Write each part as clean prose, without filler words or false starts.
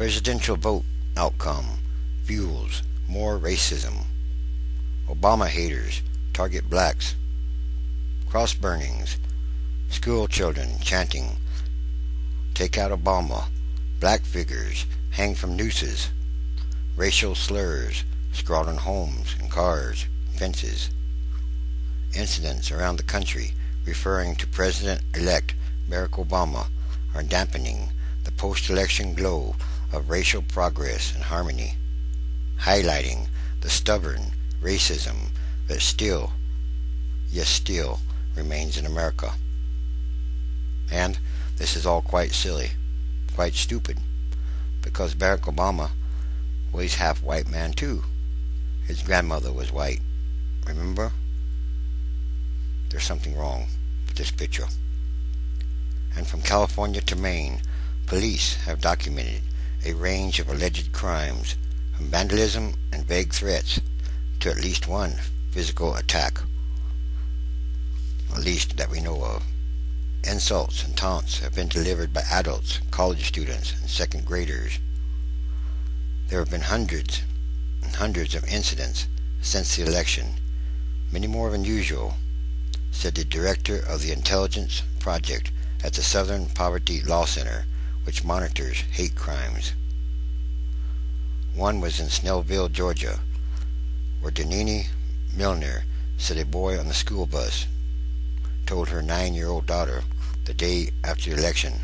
Presidential vote outcome fuels more racism. Obama haters target blacks. Cross burnings. School children chanting, "Take out Obama." Black figures hang from nooses. Racial slurs scrawled on homes and cars, fences. Incidents around the country referring to President-elect Barack Obama are dampening the post-election glow of racial progress and harmony, highlighting the stubborn racism that still, yes still, remains in America. And this is all quite silly, quite stupid, because Barack Obama was half white man too. His grandmother was white, remember? There's something wrong with this picture. And from California to Maine, police have documented a range of alleged crimes, from vandalism and vague threats to at least one physical attack, at least that we know of. Insults and taunts have been delivered by adults, college students, and second graders. There have been hundreds and hundreds of incidents since the election, many more than usual, said the director of the Intelligence Project at the Southern Poverty Law Center, which monitors hate crimes. One was in Snellville, Georgia, where Denini Milner said a boy on the school bus told her 9-year-old daughter the day after the election.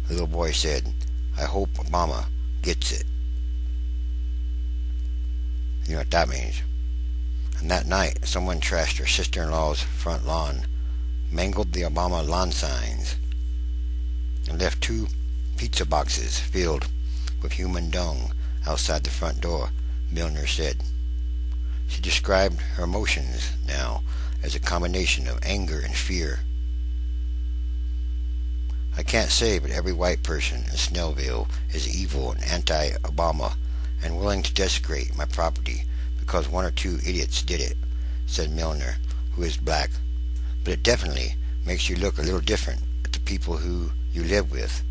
The little boy said, "I hope Obama gets it." You know what that means. And that night, someone trashed her sister-in-law's front lawn, mangled the Obama lawn signs, and left 2 pizza boxes filled with human dung outside the front door, Milner said. She described her emotions now as a combination of anger and fear. "I can't say, but every white person in Snellville is evil and anti-Obama and willing to desecrate my property because 1 or 2 idiots did it," said Milner, who is black. "But it definitely makes you look a little different at the people who you live with.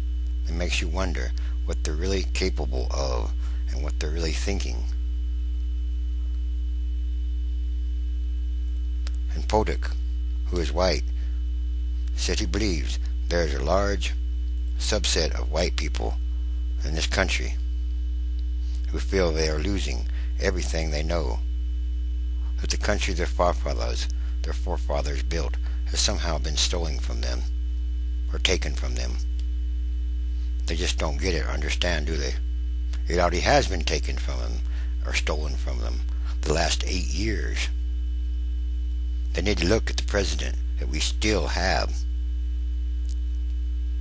It makes you wonder what they're really capable of and what they're really thinking." And Podek, who is white, said he believes there is a large subset of white people in this country who feel they are losing everything they know, that the country their forefathers built has somehow been stolen from them or taken from them. They just don't get it or understand, do they? It already has been taken from them or stolen from them the last 8 years. They need to look at the president that we still have,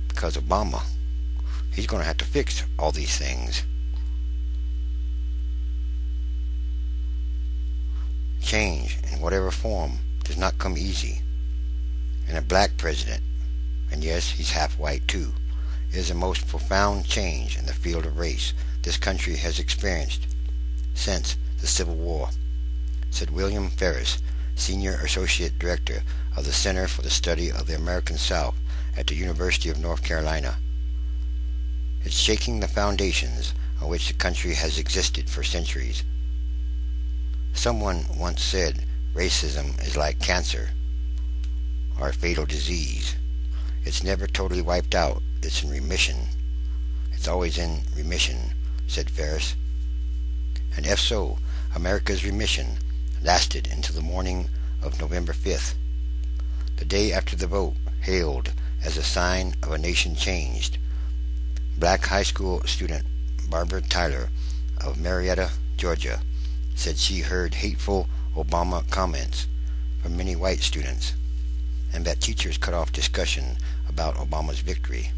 because Obama, he's going to have to fix all these things. Change in whatever form does not come easy, and a black president, and yes, he's half white too, is the most profound change in the field of race this country has experienced since the Civil War, said William Ferris, Senior Associate Director of the Center for the Study of the American South at the University of North Carolina. It's shaking the foundations on which the country has existed for centuries. Someone once said racism is like cancer, or a fatal disease. It's never totally wiped out, it's in remission. It's always in remission, said Ferris. And if so, America's remission lasted until the morning of November 5th, the day after the vote, hailed as a sign of a nation changed. Black high school student Barbara Tyler of Marietta, Georgia, said she heard hateful Obama comments from many white students, and that teachers cut off discussion about Obama's victory.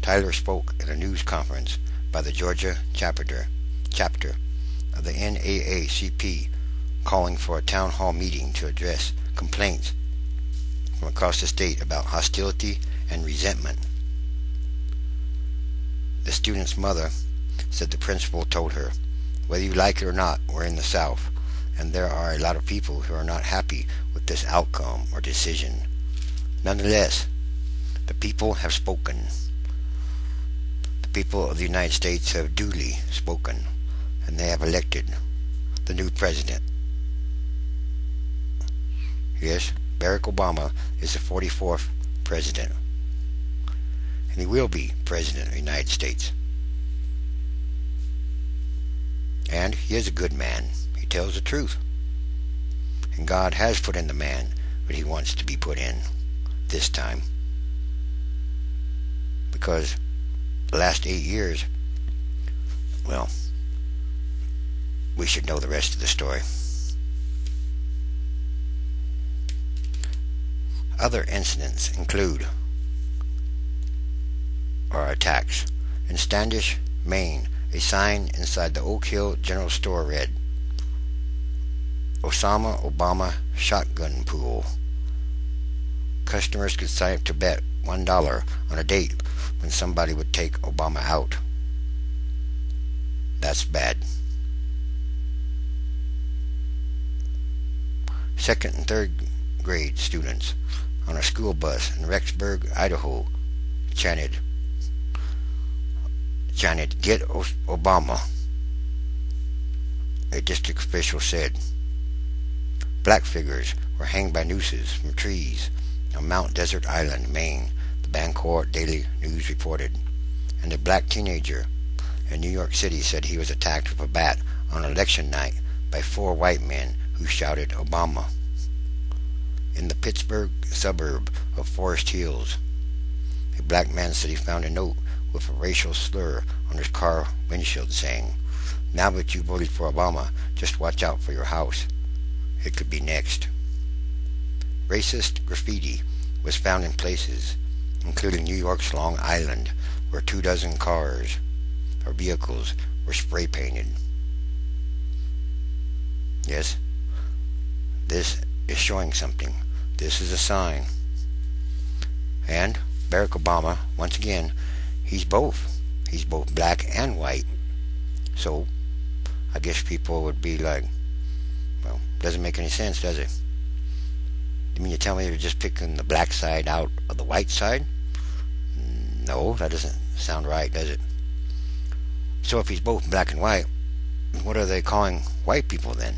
Tyler spoke at a news conference by the Georgia chapter of the NAACP, calling for a town hall meeting to address complaints from across the state about hostility and resentment. The student's mother said the principal told her, "Whether you like it or not, we're in the South, and there are a lot of people who are not happy with this outcome or decision. Nonetheless, the people have spoken. The people of the United States have duly spoken, and they have elected the new president. Yes, Barack Obama is the 44th president, and he will be president of the United States. And he is a good man. He tells the truth. And God has put in the man what he wants to be put in this time. Because the last 8 years, well, we should know the rest of the story. Other incidents include or attacks. In Standish, Maine, a sign inside the Oak Hill General Store read, Osama Obama Shotgun Pool. Customers could sign up to bet $1 on a date when somebody would take Obama out. That's bad. Second and third grade students on a school bus in Rexburg, Idaho, chanted, "Get Obama." A district official said. Black figures were hanged by nooses from trees on Mount Desert Island, Maine, the Bangor Daily News reported. And a black teenager in New York City said he was attacked with a bat on election night by 4 white men who shouted Obama. In the Pittsburgh suburb of Forest Hills, a black man said he found a note with a racial slur on his car windshield saying, "Now that you voted for Obama, just watch out for your house. It could be next." Racist graffiti was found in places, including New York's Long Island, where 24 cars or vehicles were spray painted. Yes, this is showing something. This is a sign. And Barack Obama, once again, he's both. He's both black and white. So I guess people would be like, well, doesn't make any sense, does it? You mean you tell me you're just picking the black side out of the white side? No, that doesn't sound right, does it? So if he's both black and white, what are they calling white people then?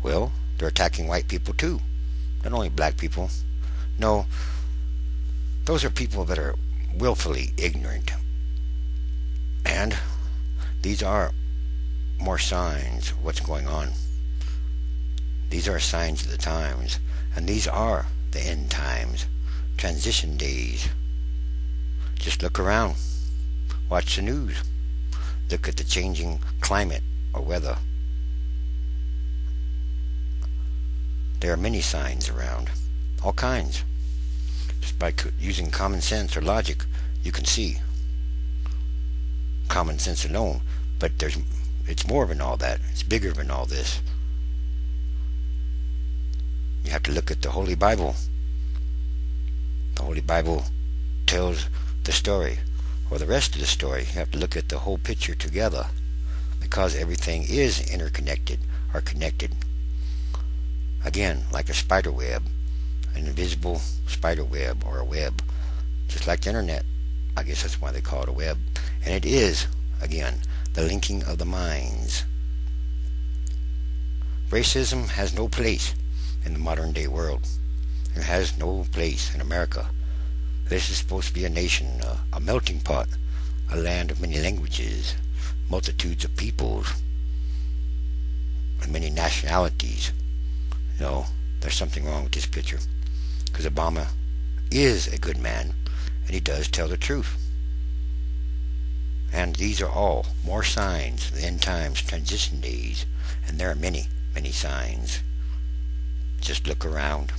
Well, they're attacking white people too, not only black people. No, those are people that are willfully ignorant. And these are more signs of what's going on. These are signs of the times, and these are the end times, transition days. Just look around, watch the news, look at the changing climate or weather. There are many signs around, all kinds. Just by using common sense or logic, you can see. Common sense alone, but it's more than all that. It's bigger than all this. You have to look at the Holy Bible. The Holy Bible tells the story, or the rest of the story. You have to look at the whole picture together, because everything is interconnected or connected. Again, like a spider web, an invisible spider web or a web, just like the internet. I guess that's why they call it a web. And it is, again, the linking of the minds. Racism has no place in the modern day world. It has no place in America. This is supposed to be a nation, a melting pot, a land of many languages, multitudes of peoples, and many nationalities. No, there's something wrong with this picture, because Obama is a good man, and he does tell the truth. And these are all more signs of the end times, transition days, and there are many, many signs. Just look around.